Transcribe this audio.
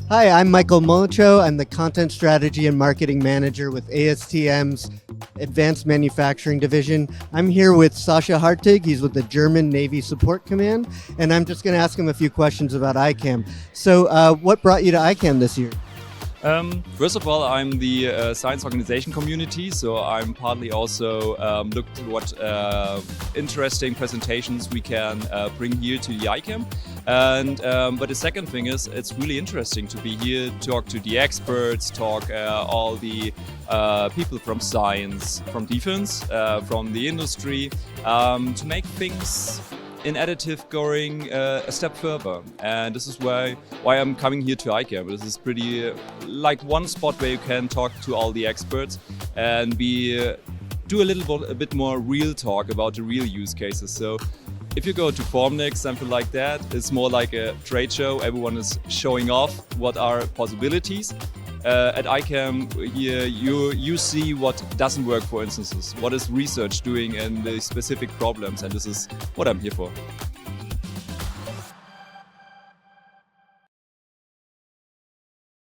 Hi, I'm Michael Molicho. I'm the Content Strategy and Marketing Manager with ASTM's Advanced Manufacturing Division. I'm here with Sascha Hartig. He's with the German Navy Support Command, and I'm just going to ask him a few questions about ICAM. So what brought you to ICAM this year? First of all, I'm the science organization community, so I'm partly also looked at what interesting presentations we can bring here to the ICAM. And but the second thing is, it's really interesting to be here, talk to the experts, talk all the people from science, from defense, from the industry, to make things in additive going a step further. And this is why I'm coming here to ICAM. This is pretty like one spot where you can talk to all the experts and do a bit more real talk about the real use cases. So if you go to Formnext, something like that, it's more like a trade show. Everyone is showing off what are possibilities. At ICAM, here you see what doesn't work, for instances, what is research doing in the specific problems, and this is what I'm here for.